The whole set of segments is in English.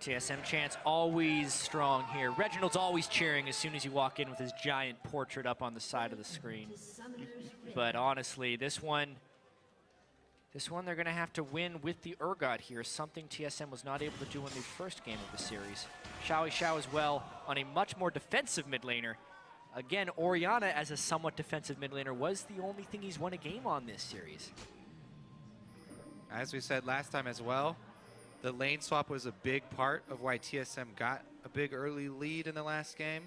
TSM chants always strong here. Reginald's always cheering as soon as you walk in with his giant portrait up on the side of the screen. But honestly, this one they're going to have to win with the Urgot here, something TSM was not able to do in the first game of the series. Xiao as well on a much more defensive mid laner. Again, Orianna as a somewhat defensive mid laner was the only thing he's won a game on this series. As we said last time as well, the lane swap was a big part of why TSM got a big early lead in the last game.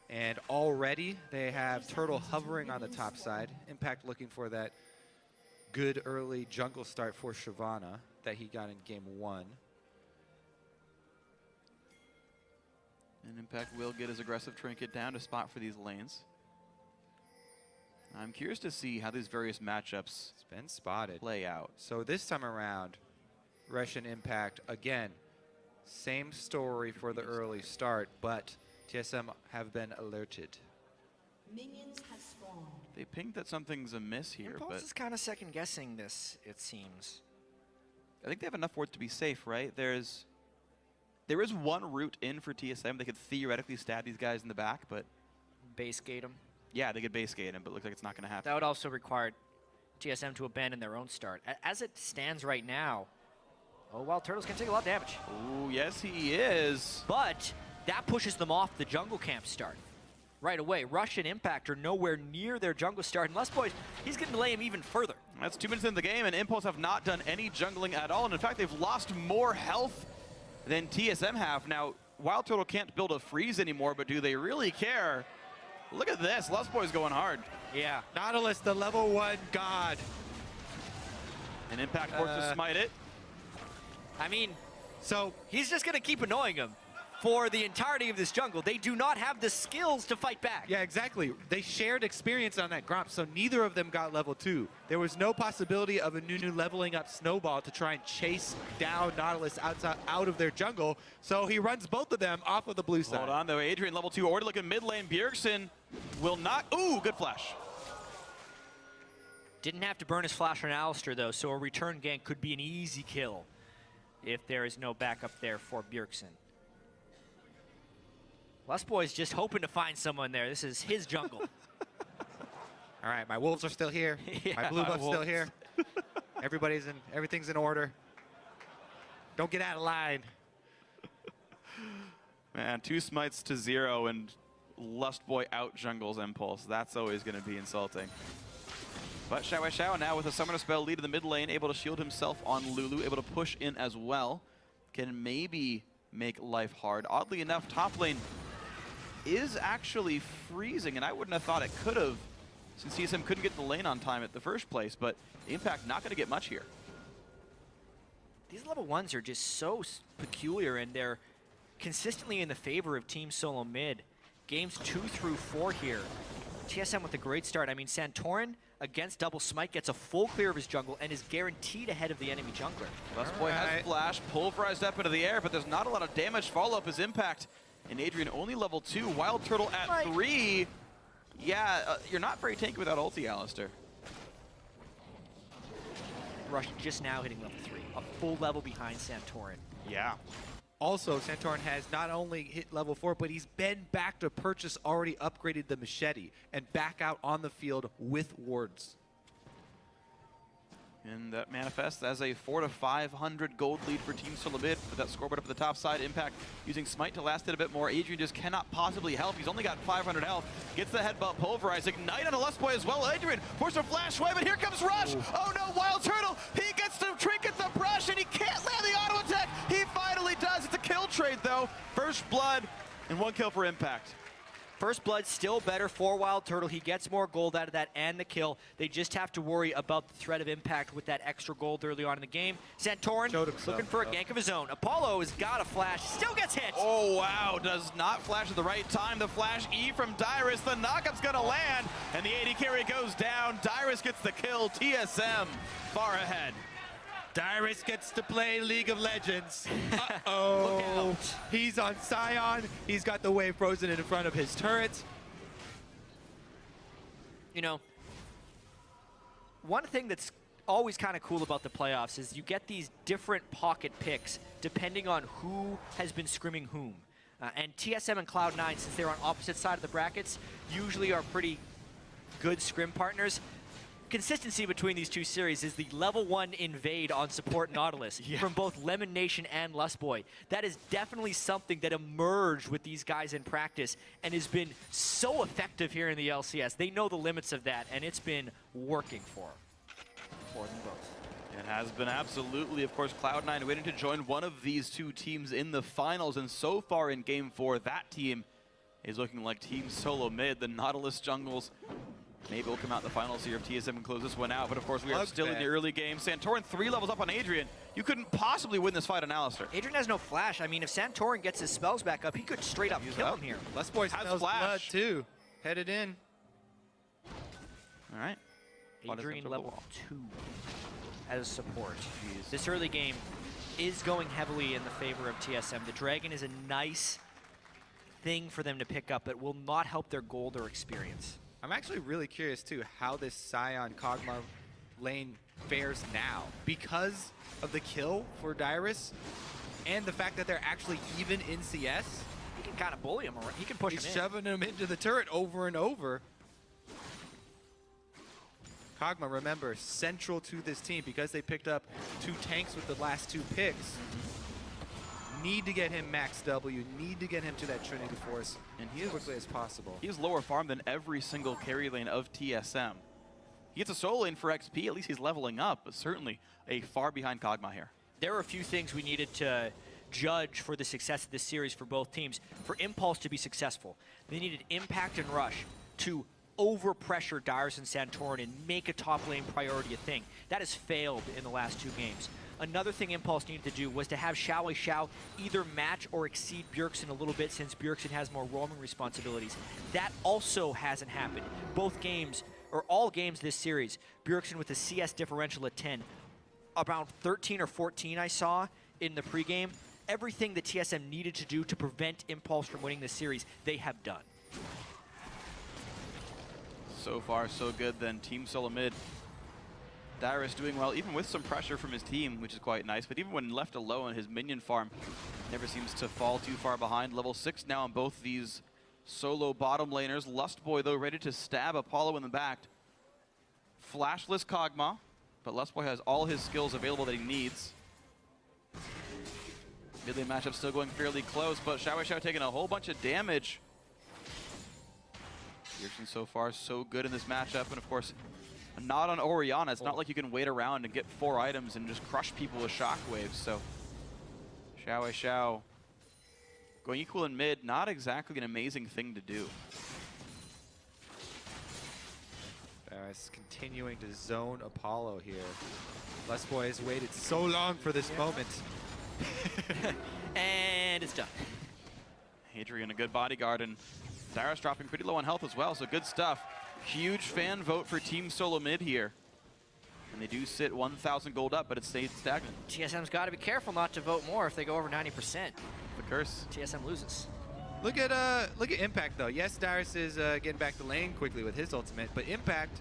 And already they have Turtle hovering on the top side. Impact looking for that good early jungle start for Shyvana that he got in game 1. And Impact will get his aggressive trinket down to spot for these lanes. I'm curious to see how these various matchups It's been spotted. play out. So this time around, Russian Impact, again, same story for the early start, but TSM have been alerted. Minions have spawned. They pinged that something's amiss here, Impulse but is kind of second guessing this, it seems. I think they have enough for it to be safe, right? There is one route in for TSM. They could theoretically stab these guys in the back, but Base gate him. yeah, they could base gate him, but it looks like it's not going to happen. That would also require TSM to abandon their own start. As it stands right now, oh, Wild Turtle's can take a lot of damage. Oh, yes, he is. But that pushes them off the jungle camp start right away. Russian Impact are nowhere near their jungle start. And Boys, he's going to delay him even further. That's 2 minutes in the game, and Impulse have not done any jungling at all. And in fact, they've lost more health than TSM have. Now, Wild Turtle can't build a freeze anymore, but do they really care? Look at this. Boys going hard. Yeah. Nautilus, the level 1 god. And Impact forced to smite it. I mean, So he's just going to keep annoying him for the entirety of this jungle. They do not have the skills to fight back. yeah, exactly. They shared experience on that Gromp, so neither of them got level 2. There was no possibility of a Nunu leveling up Snowball to try and chase down Nautilus out of their jungle, so he runs both of them off of the blue side. Hold on, though. Adrian, level 2, already looking mid lane. Bjergsen will not. Ooh, good flash. Didn't have to burn his flash on Alistair, though, so a return gank could be an easy kill if there is no backup there for Bjergsen. Boys just hoping to find someone there. This is his jungle. All right, my wolves are still here. Yeah, my blue my buff's still wolves. here. Everything's in order. Don't get out of line. Man, 2 smites to 0, and Lustboy out jungles Impulse. That's always going to be insulting. But Xiao now with a Summoner Spell lead in the mid lane, able to shield himself on Lulu, able to push in as well. Can maybe make life hard. Oddly enough, top lane is actually freezing, and I wouldn't have thought it could have, since TSM couldn't get the lane on time at the first place, but Impact not going to get much here. These level 1s are just so peculiar, and they're consistently in the favor of Team Solo Mid. Games 2 through 4 here. TSM with a great start. I mean, Santorin against double smite gets a full clear of his jungle and is guaranteed ahead of the enemy jungler. Lustboy has flash, pulverized up into the air, but there's not a lot of damage. Follow-up is Impact. And Adrian only level 2. Wild Turtle at 3. Yeah, you're not very tanky without ulti, Alistair. Rush just now hitting level 3, a full level behind Santorin. Yeah. Also, Santorin has not only hit level 4, but he's been back to purchase already upgraded the machete and back out on the field with wards. And that manifests as a 400 to 500 gold lead for Team Solo Mid. With that scoreboard up at the top side, Impact using Smite to last it a bit more. Adrian just cannot possibly help. He's only got 500 health. Gets the headbutt, pulverize, ignite on a Lustboy as well. Adrian forced a flash wave, and here comes Rush. Ooh. Oh no, Wild Turtle. He gets to trinket the brush, and he can't land the auto attack. He finally does. It's a kill trade though. First blood and 1 kill for Impact. First blood still better for Wild Turtle. He gets more gold out of that and the kill. They just have to worry about the threat of Impact with that extra gold early on in the game. Santorin looking for a gank of his own. Apollo has got a flash, still gets hit. Oh wow, does not flash at the right time. The flash E from Dyrus, the knockup's gonna land, and the AD carry goes down. Dyrus gets the kill, TSM far ahead. Dyrus gets to play League of Legends. Uh-oh. He's on Scion. He's got the wave frozen in front of his turret. You know, one thing that's always kind of cool about the playoffs is you get these different pocket picks depending on who has been scrimming whom. And TSM and Cloud9, since they're on opposite side of the brackets, usually are pretty good scrim partners. Consistency between these two series is the level 1 invade on support Nautilus from both Lemon Nation and Lustboy. That is definitely something that emerged with these guys in practice and has been so effective here in the LCS. They know the limits of that, and it's been working for them both. It has been absolutely, of course, Cloud9 waiting to join one of these two teams in the finals, and so far in Game 4, that team is looking like Team Solo Mid. The Nautilus Jungles maybe will come out in the finals here if TSM can close this one out, but of course we are still in the early game. Santorin 3 levels up on Adrian. You couldn't possibly win this fight on Alistair. Adrian has no flash. I mean, if Santorin gets his spells back up, he could straight up kill him here. Lustboy smells blood too. Headed in. All right. Adrian level 2 as support. This early game is going heavily in the favor of TSM. The Dragon is a nice thing for them to pick up, but will not help their gold or experience. I'm actually really curious too how this Scion Kog'Maw lane fares now because of the kill for Dyrus and the fact that they're actually even in CS. He can kind of bully him around. He can push him in. He's shoving him into the turret over and over. Kog'Maw, remember, central to this team because they picked up 2 tanks with the last 2 picks. Need to get him max W, need to get him to that Trinity Force as quickly as possible. He has lower farm than every single carry lane of TSM. He gets a solo lane for XP, at least he's leveling up, but certainly a far behind Kog'Maw here. There are a few things we needed to judge for the success of this series for both teams. For Impulse to be successful, they needed Impact and Rush to overpressure Dyrus and Santorin and make a top lane priority a thing. That has failed in the last 2 games. Another thing Impulse needed to do was to have Xiao either match or exceed Bjergsen a little bit since Bjergsen has more roaming responsibilities. That also hasn't happened. Both games, or all games this series, Bjergsen with a CS differential at 10. Around 13 or 14 I saw in the pregame. Everything that TSM needed to do to prevent Impulse from winning this series, they have done. So far, so good then. Team Solo Mid. Dyrus doing well, even with some pressure from his team, which is quite nice. But even when left alone, his minion farm never seems to fall too far behind. Level 6 now on both these solo bottom laners. Lustboy, though, ready to stab Apollo in the back. Flashless Kog'Maw, but Lustboy has all his skills available that he needs. Mid lane matchup still going fairly close, but Xiao taking a whole bunch of damage. Bjergsen so far so good in this matchup, and of course, not on Orianna. It's not like you can wait around and get 4 items and just crush people with shockwaves. So Xiao going equal in mid, not exactly an amazing thing to do. Dyrus continuing to zone Apollo here. Lustboy has waited so long for this moment. And it's done. Adrian, a good bodyguard, and Dyrus dropping pretty low on health as well, so good stuff. Huge fan vote for Team Solo Mid here. And they do sit 1,000 gold up, but it stayed stagnant. TSM's got to be careful not to vote more if they go over 90%. The curse. TSM loses. Look at Impact though. Yes, Dyrus is getting back to lane quickly with his ultimate, but Impact,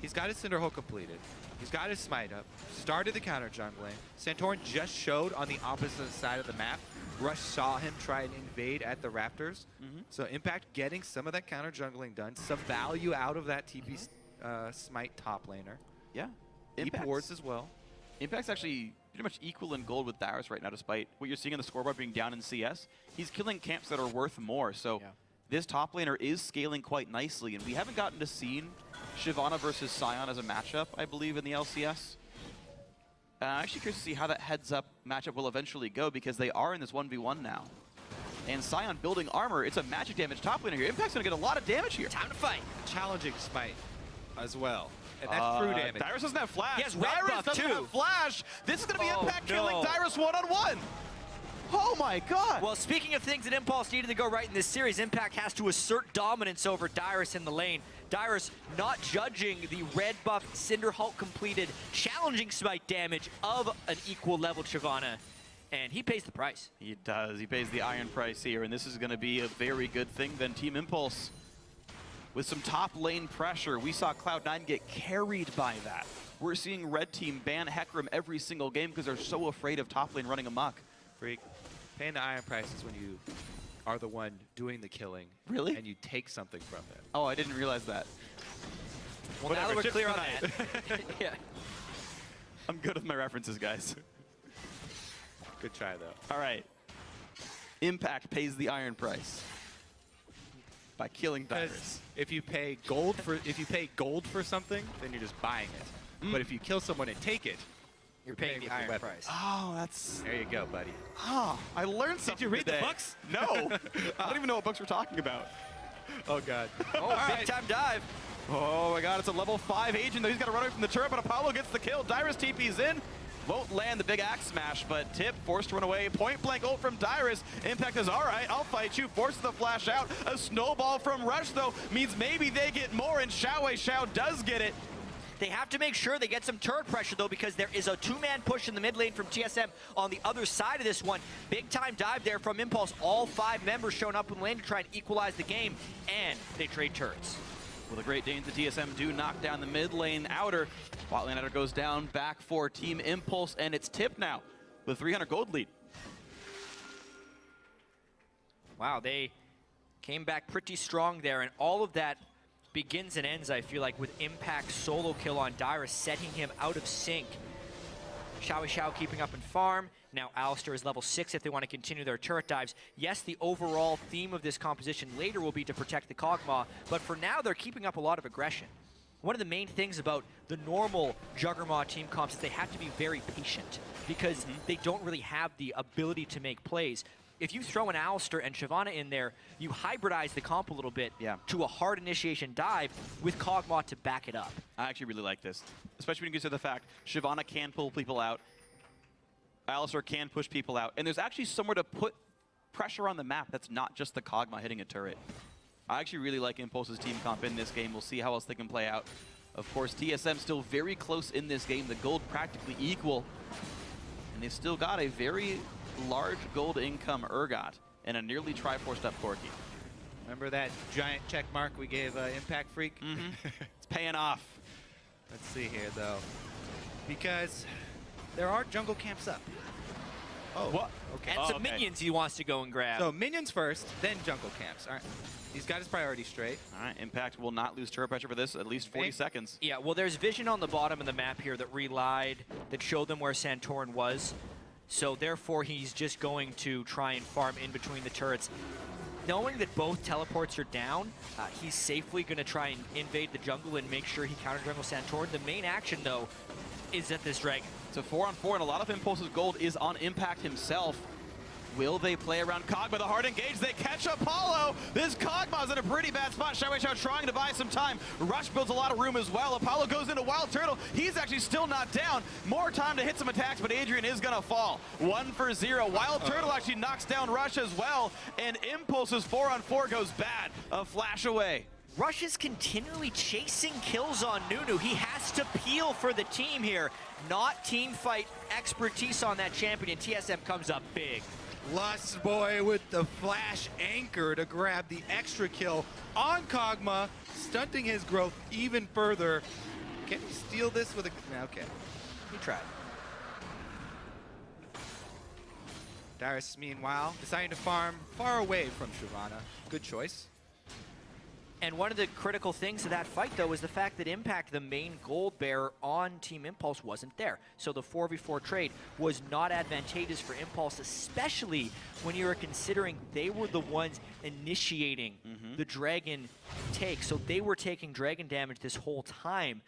he's got his Cinderhole completed. He's got his smite up, started the counter jungling. Santorin just showed on the opposite side of the map. Rush saw him try and invade at the Raptors. So Impact getting some of that counter jungling done, some value out of that TP smite top laner. Yeah. Deep wards as well. Impact's actually pretty much equal in gold with Dyrus right now, despite what you're seeing on the scoreboard being down in CS. He's killing camps that are worth more, so this top laner is scaling quite nicely, and we haven't gotten to see Shyvana versus Sion as a matchup, I believe, in the LCS. I'm actually curious to see how that heads-up matchup will eventually go, because they are in this 1v1 now. And Sion building armor, it's a magic damage top laner here. Impact's gonna get a lot of damage here. Time to fight. Challenging smite as well. And that's true damage. Dyrus doesn't have flash. He has red Dyrus buff doesn't too. have flash. This is gonna be Impact no. killing Dyrus one-on-one. Oh my god. Well, speaking of things that Impulse needed to go right in this series, Impact has to assert dominance over Dyrus in the lane. Dyrus not judging the red buff Cinder Hulk completed challenging smite damage of an equal level Shyvana, and he pays the price. He does. He pays the iron price here, and this is going to be a very good thing then. Team Impulse with some top lane pressure. We saw Cloud9 get carried by that. We're seeing Red Team ban Hecarim every single game because they're so afraid of top lane running amok. Freak, paying the iron price is when you are the one doing the killing. Really? And you take something from it. Oh, I didn't realize that. Well, now that we're clear on that. Yeah. I'm good with my references, guys. Good try, though. All right. Impact pays the iron price by killing Dyrus. If you pay gold for something, then you're just buying it. But if you kill someone and take it, You're paying the with the iron weapon. price. Oh, that's... There you go, buddy. Oh, I learned something you read the today. books? No. I don't even know what books we're talking about. Oh, God. Oh, big time dive. Oh my god, it's a level 5 agent, though. He's got to run away from the turret, but Apollo gets the kill. Dyrus TP's in. Won't land the big axe smash, but Tip forced to run away. Point blank ult from Dyrus. Impact is all right, I'll fight you. Forces the flash out. A snowball from Rush, though, means maybe they get more, and Xiao does get it. They have to make sure they get some turret pressure, though, because there is a two-man push in the mid lane from TSM on the other side of this one. Big-time dive there from Impulse. All 5 members showing up in lane to try and equalize the game, and they trade turrets. Well, the Great Danes of TSM do knock down the mid lane outer. Bot lane outer goes down, back for Team Impulse, and it's Tip now with 300 gold lead. Wow, they came back pretty strong there, and all of that begins and ends, I feel like, with Impact solo kill on Dyrus, setting him out of sync. Xiao keeping up in farm. Now Alistar is level 6 if they want to continue their turret dives. Yes, the overall theme of this composition later will be to protect the Kog'Maw, but for now they're keeping up a lot of aggression. One of the main things about the normal Juggernaut team comps is they have to be very patient because they don't really have the ability to make plays. If you throw an Alistar and Shyvana in there, you hybridize the comp a little bit to a hard initiation dive with Kog'Maw to back it up. I actually really like this, especially when you consider the fact Shyvana can pull people out, Alistar can push people out, and there's actually somewhere to put pressure on the map that's not just the Kog'Maw hitting a turret. I actually really like Impulse's team comp in this game. We'll see how else they can play out. Of course, TSM still very close in this game. The gold practically equal, and they've still got a very large gold income Urgot and a nearly Triforced up Corki. Remember that giant check mark we gave Impact Freak? It's paying off. Let's see here, though. Because there are jungle camps up. Oh, what? Okay. And some minions he wants to go and grab. So minions first, then jungle camps. All right. He's got his priorities straight. All right, Impact will not lose turret pressure for this, at least 40 seconds. Yeah, well, there's vision on the bottom of the map here that relied, that showed them where Santorin was. So therefore, he's just going to try and farm in between the turrets. Knowing that both teleports are down, he's safely going to try and invade the jungle and make sure he counter-jungle Santorin. The main action, though, is at this dragon. It's a 4-on-4, and a lot of Impulse's gold is on Impact himself. Will they play around Kog'Maw? The hard engage, they catch Apollo. This Kog'Maw's in a pretty bad spot. Xiao trying to buy some time. Rush builds a lot of room as well. Apollo goes into Wild Turtle. He's actually still not down. More time to hit some attacks, but Adrian is gonna fall. 1 for 0. Wild Turtle actually knocks down Rush as well, and Impulse's 4-on-4 goes bad. A flash away. Rush is continually chasing kills on Nunu. He has to peel for the team here. Not team fight expertise on that champion, and TSM comes up big. Lust Boy with the flash anchor to grab the extra kill on Kog'Maw, stunting his growth even further. Can he steal this with a... Okay. He tried. Dyrus, meanwhile, deciding to farm far away from Shyvana. Good choice. And one of the critical things of that fight, though, is the fact that Impact, the main gold bearer on Team Impulse, wasn't there. So the 4v4 trade was not advantageous for Impulse, especially when you were considering they were the ones initiating the Dragon take. So they were taking Dragon damage this whole time.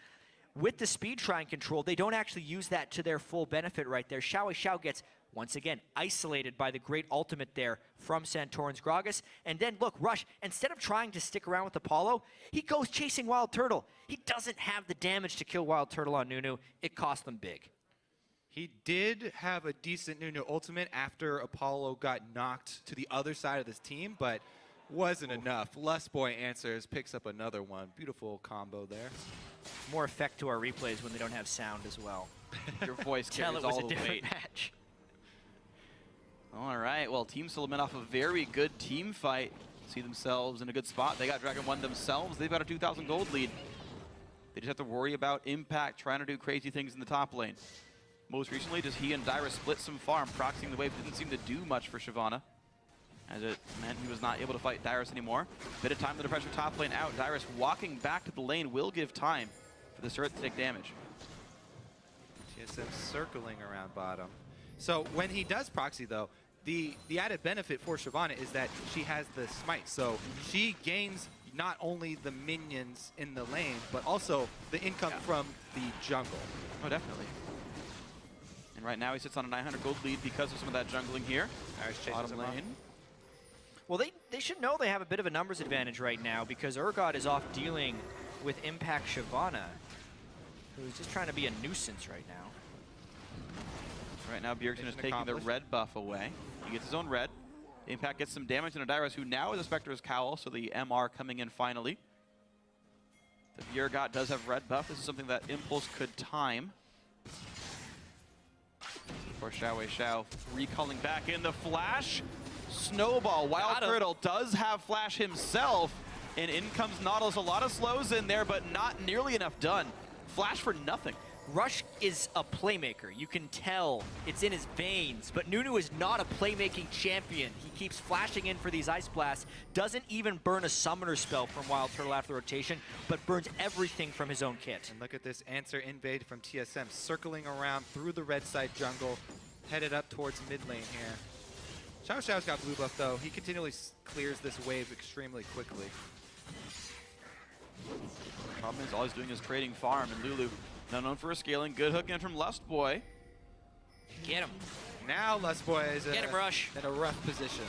With the speed shrine control, they don't actually use that to their full benefit right there. Xiao gets, once again, isolated by the great ultimate there from Santorin's Gragas. And then, look, Rush, instead of trying to stick around with Apollo, he goes chasing Wild Turtle. He doesn't have the damage to kill Wild Turtle on Nunu. It cost them big. He did have a decent Nunu ultimate after Apollo got knocked to the other side of this team, but wasn't enough. Lust Boy answers, picks up another one. Beautiful combo there. More effect to our replays when they don't have sound as well. Your voice Tell carries it was all a the different weight. match. All right, well, Team Suleiman off a very good team fight. see themselves in a good spot. They got Dragon 1 themselves. They've got a 2,000 gold lead. They just have to worry about Impact trying to do crazy things in the top lane. Most recently, just he and Dyrus split some farm, proxying the wave. Didn't seem to do much for Shyvana, as it meant he was not able to fight Dyrus anymore. Bit of time to pressure top lane out. Dyrus walking back to the lane will give time for the turret to take damage. TSM circling around bottom. So when he does proxy, though, the added benefit for Shyvana is that she has the smite. So she gains not only the minions in the lane, but also the income from the jungle. Oh, definitely. And right now he sits on a 900 gold lead because of some of that jungling here. Bottom lane. Well, they should know they have a bit of a numbers advantage right now because Urgot is off dealing with Impact Shyvana, who's just trying to be a nuisance right now. Right now, Bjergsen is taking the red buff away. He gets his own red. Impact gets some damage into Dyrus, who now is a Spectre's Cowl, so the MR coming in finally. The Bjergot does have red buff. This is something that Impulse could time. For Xiao recalling back in the flash. Snowball. Wild Turtle does have flash himself, and in comes Nautilus. A lot of slows in there, but not nearly enough done. Flash for nothing. Rush is a playmaker. You can tell it's in his veins, but Nunu is not a playmaking champion. He keeps flashing in for these ice blasts, doesn't even burn a summoner spell from Wild Turtle after the rotation, but burns everything from his own kit. And look at this answer invade from TSM, circling around through the red side jungle, headed up towards mid lane here. Xiao's got blue buff though. He continually clears this wave extremely quickly. Problem is all he's doing is trading farm, and Lulu, now known for his scaling, good hook in from Lust Boy. Get him. Now Lust Boy is Get him, Rush. in a rough position.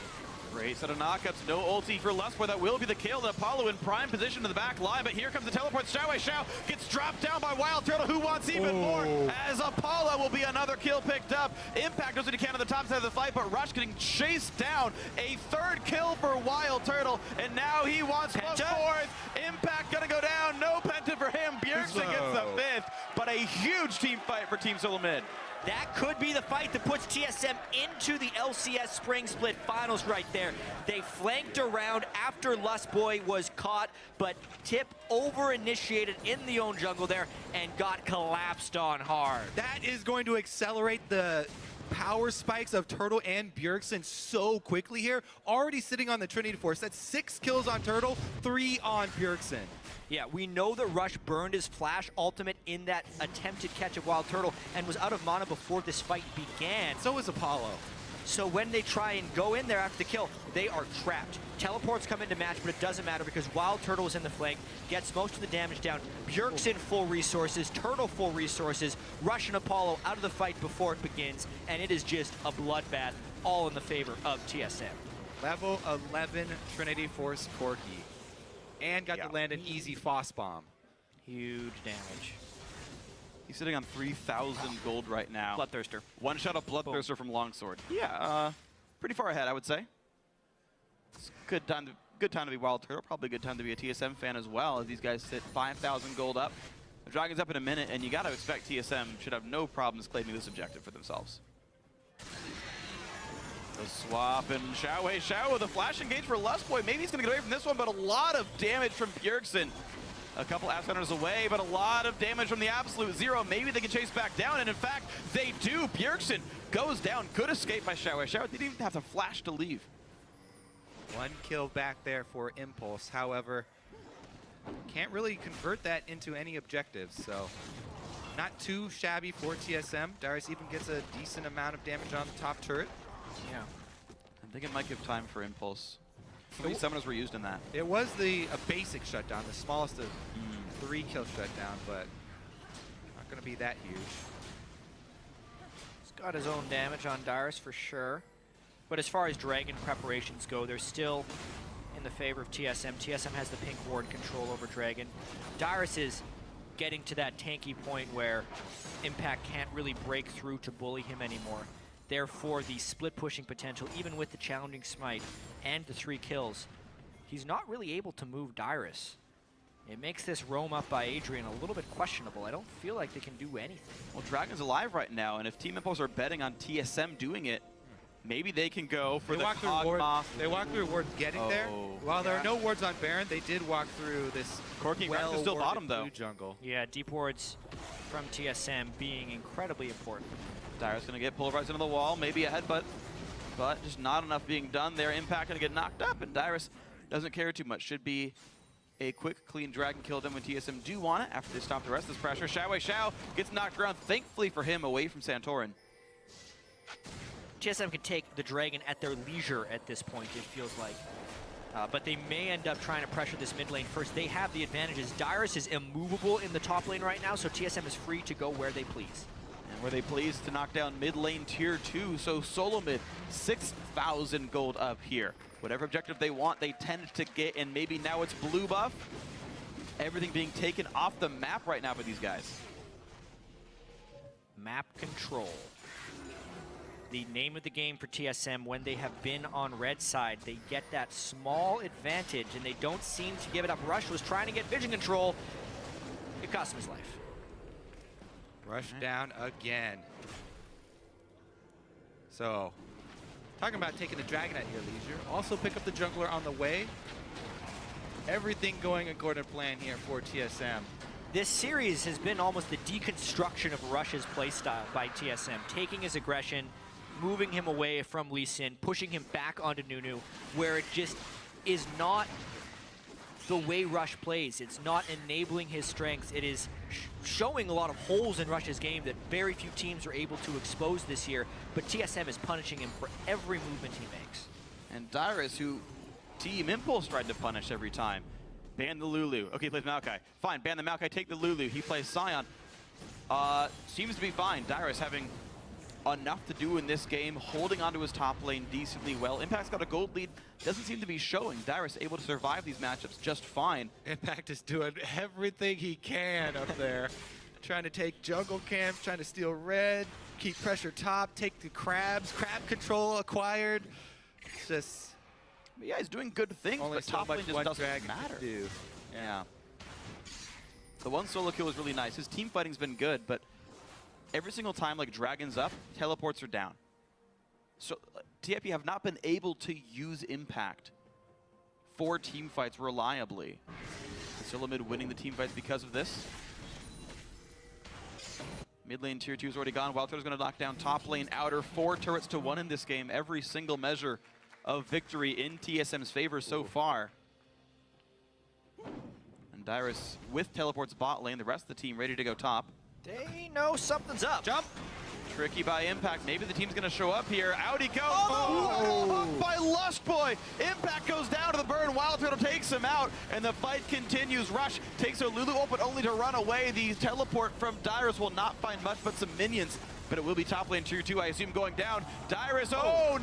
Great set of knockups, no ulti for Lust Boy. That will be the kill. The Apollo in prime position to the back line, but here comes the teleport. Xiao gets dropped down by Wild Turtle, who wants even more, as Apollo will be another kill picked up. Impact goes into can on the top side of the fight, but Rush getting chased down. A third kill for Wild Turtle, and now he wants the fourth. Impact gonna go down, no Penta for him. Bjergsen gets the fifth, but a huge team fight for Team Solo Mid. That could be the fight that puts TSM into the LCS Spring Split Finals right there. They flanked around after Lust Boy was caught, but Tip over-initiated in the own jungle there and got collapsed on hard. That is going to accelerate the power spikes of Turtle and Bjergsen so quickly here. Already sitting on the Trinity Force. That's 6 kills on Turtle, 3 on Bjergsen. Yeah, we know that Rush burned his flash ultimate in that attempted catch of Wild Turtle and was out of mana before this fight began. So is Apollo. So when they try and go in there after the kill, they are trapped. Teleports come into match, but it doesn't matter because Wild Turtle is in the flank, gets most of the damage down. Bjergsen full resources, Turtle full resources, Rush and Apollo out of the fight before it begins, and it is just a bloodbath, all in the favor of TSM. Level 11 Trinity Force Corki. And got to land an easy Foss Bomb. Huge damage. He's sitting on 3,000 gold right now. Bloodthirster. One shot of Bloodthirster from Longsword. Yeah, pretty far ahead, I would say. It's good time to be Wild Turtle. Probably a good time to be a TSM fan as well, as these guys sit 5,000 gold up. The Dragon's up in a minute, and you got to expect TSM should have no problems claiming this objective for themselves. The swap and Xiao with a flash engage for Lust Boy. Maybe he's going to get away from this one, but a lot of damage from Bjergsen. A couple Ascenders away, but a lot of damage from the Absolute Zero. Maybe they can chase back down, and in fact, they do. Bjergsen goes down. Good escape by Xiao. Didn't even have to flash to leave. 1 kill back there for Impulse. However, can't really convert that into any objectives, so not too shabby for TSM. Dyrus even gets a decent amount of damage on the top turret. Yeah. I think it might give time for Impulse. 3 summoners were used in that. It was a basic shutdown, the smallest of 3 kill shutdown, but not going to be that huge. He's got his own damage on Dyrus for sure. But as far as Dragon preparations go, they're still in the favor of TSM. TSM has the pink ward control over Dragon. Dyrus is getting to that tanky point where Impact can't really break through to bully him anymore. Therefore, the split pushing potential, even with the challenging smite and the 3 kills, he's not really able to move Dyrus. It makes this roam up by Adrian a little bit questionable. I don't feel like they can do anything. Well, Dragon's alive right now, and if Team Impulse are betting on TSM doing it, Maybe they can go for They the walk through Cog wards. Moth. They walk through wards getting there. Oh. While there are no wards on Baron, they did walk through this Corki Rack is still bottom, though. blue jungle. Yeah, deep wards from TSM being incredibly important. Dyrus going to get pulverized into the wall, maybe a headbutt, but just not enough being done there. Impact going to get knocked up, and Dyrus doesn't care too much. Should be a quick, clean dragon kill done when TSM do want it after they stop the rest of this pressure. Xiao gets knocked around, thankfully for him, away from Santorin. TSM can take the dragon at their leisure at this point, it feels like. But they may end up trying to pressure this mid lane first. They have the advantages. Dyrus is immovable in the top lane right now, so TSM is free to go where they please. And were they pleased to knock down mid lane tier 2, so solo mid, 6,000 gold up here. Whatever objective they want, they tend to get, and maybe now it's blue buff. Everything being taken off the map right now by these guys. Map control. The name of the game for TSM when they have been on red side. They get that small advantage, and they don't seem to give it up. Rush was trying to get vision control. It cost him his life. Rush down again. So, talking about taking the dragon at your leisure. Also pick up the jungler on the way. Everything going according to plan here for TSM. This series has been almost the deconstruction of Rush's playstyle by TSM, taking his aggression, moving him away from Lee Sin, pushing him back onto Nunu, where it just is not the way Rush plays. It's not enabling his strengths. It is showing a lot of holes in Rush's game that very few teams are able to expose this year, but TSM is punishing him for every movement he makes. And Dyrus, who Team Impulse tried to punish every time. Ban the Lulu. Okay, he plays Maokai. Fine, ban the Maokai, take the Lulu. He plays Sion. Seems to be fine. Dyrus having enough to do in this game, holding onto his top lane decently well. Impact's got a gold lead, doesn't seem to be showing. Dyrus able to survive these matchups just fine. Impact is doing everything he can up there. Trying to take jungle camps, trying to steal red, keep pressure top, take the crabs, crab control acquired. It's just... But yeah, he's doing good things, only but so top much lane just one doesn't dragon matter. can do. Yeah. The one solo kill was really nice. His team fighting's been good, but every single time like Dragon's up, teleports are down. So TFP have not been able to use Impact for team fights reliably. Solo mid winning the team fights because of this. Mid lane tier 2 is already gone. Wildcard's going to knock down top lane outer. 4 turrets to 1 in this game. Every single measure of victory in TSM's favor so far. And Dyrus with teleports bot lane. The rest of the team ready to go top. They know something's up. Jump! Tricky by Impact. Maybe the team's going to show up here. Out he goes. Oh! Up by Lustboy. Impact goes down to the burn. Wild Turtle takes him out, and the fight continues. Rush takes a Lulu open only to run away. The teleport from Dyrus will not find much but some minions, but it will be top lane tier 2, I assume, going down. Dyrus,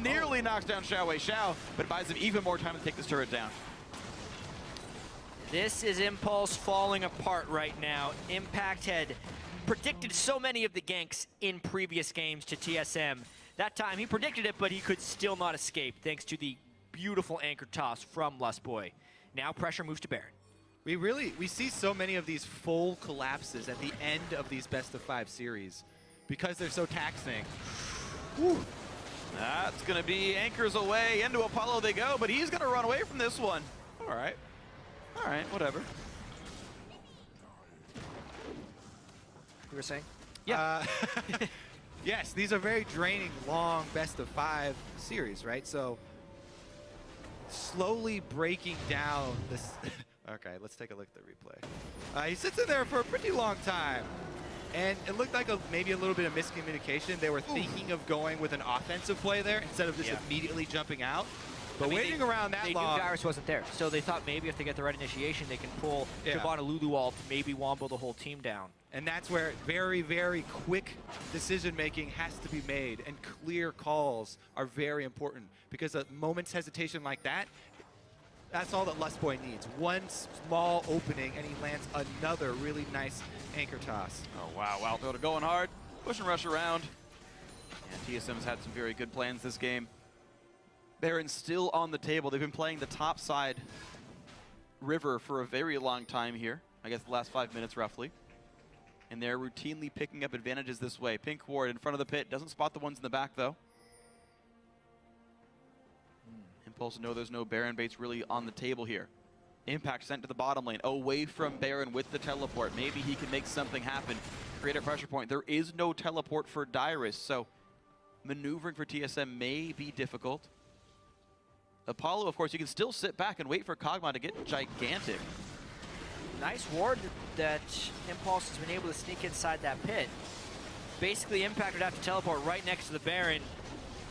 nearly knocks down Xiao, but buys him even more time to take this turret down. This is Impulse falling apart right now. Impact had predicted so many of the ganks in previous games to TSM. That time he predicted it, but he could still not escape thanks to the beautiful anchor toss from Lustboy. Now pressure moves to Baron. We see so many of these full collapses at the end of these best of 5 series because they're so taxing. Whew. That's going to be anchors away. Into Apollo they go, but he's going to run away from this one. All right, whatever. You were saying? Yeah. Yes, these are very draining, long best of 5 series, right? So slowly breaking down this. Okay, let's take a look at the replay. He sits in there for a pretty long time. And it looked like maybe a little bit of miscommunication. They were thinking of going with an offensive play there instead of just immediately jumping out. But waiting around that long. They knew Dyrus wasn't there, so they thought maybe if they get the right initiation, they can pull Shyvana Lulu ult to maybe wombo the whole team down. And that's where very, very quick decision-making has to be made, and clear calls are very important, because a moment's hesitation like that, that's all that Lustboy needs. One small opening, and he lands another really nice anchor toss. Oh, wow. Wildfield going hard. Push and rush around. And TSM's had some very good plans this game. Baron's still on the table. They've been playing the top side river for a very long time here. I guess the last 5 minutes, roughly. And they're routinely picking up advantages this way. Pink ward in front of the pit. Doesn't spot the ones in the back, though. Impulse know there's no Baron baits really on the table here. Impact sent to the bottom lane, away from Baron with the teleport. Maybe he can make something happen, create a pressure point. There is no teleport for Dyrus, so maneuvering for TSM may be difficult. Apollo, of course, you can still sit back and wait for Kog'Maw to get gigantic. Nice ward that Impulse has been able to sneak inside that pit. Basically, Impact would have to teleport right next to the Baron.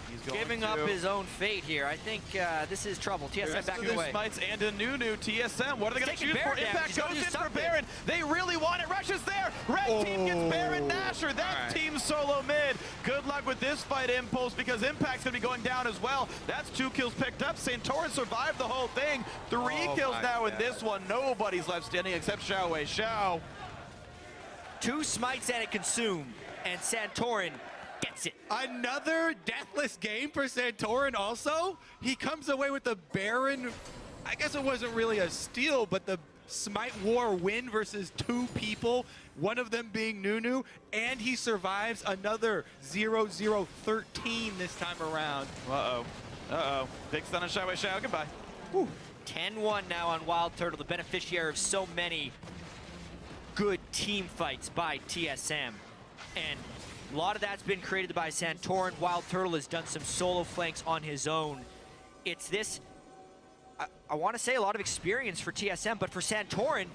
He's going Giving to up his own fate here. I think this is trouble. TSM back Two away. Smites and a Nunu. TSM, what are they going to Taking choose for? Baron Impact damage. goes He's in gotta for do something. Baron. They really want it. Rush is there. Red team gets Baron Nasher. That's All right. team solo mid. Good luck with this fight, Impulse, because Impact's going to be going down as well. That's 2 kills picked up. Santorin survived the whole thing. 3 kills my now in God. this one. Nobody's left standing except Xiao Wei Xiao. 2 smites and a consume, and Santorin gets it. Another deathless game for Santorin also. He comes away with the Baron. I guess it wasn't really a steal, but the Smite War win versus 2 people, one of them being Nunu, and he survives another 0-0-13 this time around. Uh-oh. Uh-oh. Big stun on Xiao Wei Xiao. Goodbye. 10-1 now on Wild Turtle, the beneficiary of so many good team fights by TSM. And a lot of that's been created by Santorin. Wild Turtle has done some solo flanks on his own. It's this, I want to say a lot of experience for TSM, but for Santorin,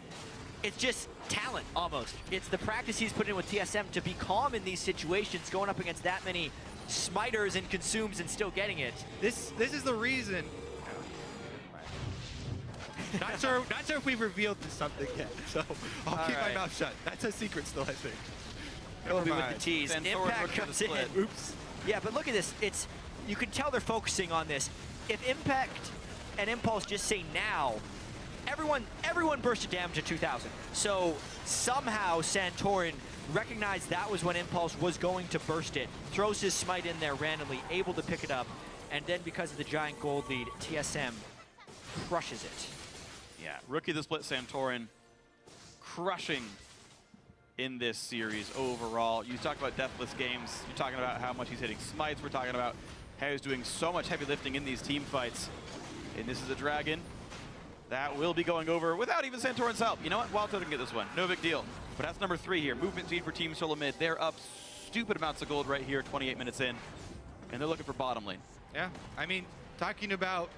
it's just talent almost. It's the practice he's put in with TSM to be calm in these situations, going up against that many smiters and consumes and still getting it. This is the reason. Not sure if we've revealed this something yet, so I'll keep my right. mouth shut. That's a secret still, I think. It'll be with mind. the tease. Santorin Impact looking at comes the in. split. Oops. Yeah, but look at this. It's, you can tell they're focusing on this. If Impact and Impulse just say now, everyone bursted damage to 2,000. So somehow Santorin recognized that was when Impulse was going to burst it, throws his smite in there randomly, able to pick it up, and then because of the giant gold lead, TSM crushes it. Yeah, rookie of the split Santorin crushing in this series overall. You talk about deathless games, you're talking about how much he's hitting smites, we're talking about how he's doing so much heavy lifting in these team fights. And this is a dragon that will be going over without even Santorin's help. You know what? Wild Turtle can get this one. No big deal. But that's number 3 here. Movement speed for Team Solo Mid. They're up stupid amounts of gold right here, 28 minutes in. And they're looking for bottom lane. Yeah, I mean, talking about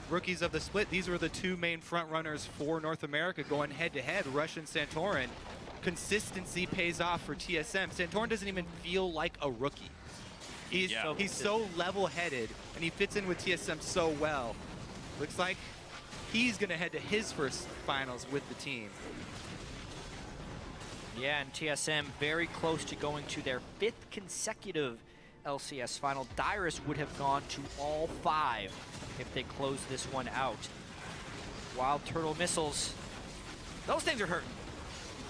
rookies of the split, these were the 2 main front runners for North America going head-to-head, Rush and Santorin. Consistency pays off for TSM. Santorin doesn't even feel like a rookie. He's so level-headed, and he fits in with TSM so well. Looks like he's going to head to his first finals with the team. Yeah, and TSM very close to going to their 5th consecutive LCS final. Dyrus would have gone to all 5 if they close this one out. Wild Turtle missiles. Those things are hurting.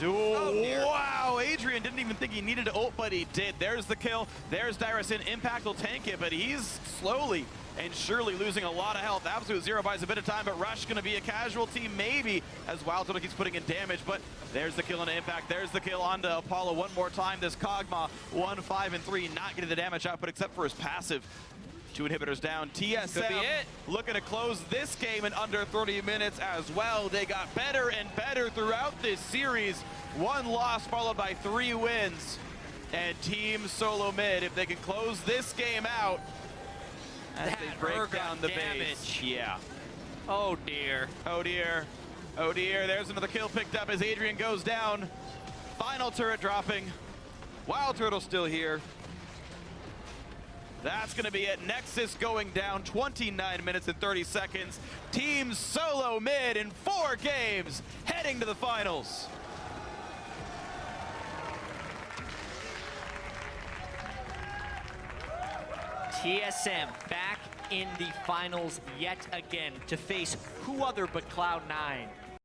Wow, Adrian didn't even think he needed to ult, but he did. There's the kill. There's Dyrus in. Impact will tank it, but he's slowly and surely losing a lot of health. Absolute Zero buys a bit of time, but Rush going to be a casualty maybe as Wild Turtle keeps putting in damage, but there's the kill on Impact. There's the kill onto Apollo one more time. This Kog'Maw 1, 5, and 3 not getting the damage output except for his passive. 2 inhibitors down. TSM looking to close this game in under 30 minutes as well. They got better and better throughout this series. 1 loss followed by 3 wins. And Team Solo Mid, if they can close this game out, as they break down the base. Yeah. Oh dear. Oh dear. Oh dear. There's another kill picked up as Adrian goes down. Final turret dropping. Wild Turtle still here. That's going to be it. Nexus going down 29 minutes and 30 seconds. Team Solo Mid in 4 games heading to the finals. TSM back in the finals yet again to face who other but Cloud9.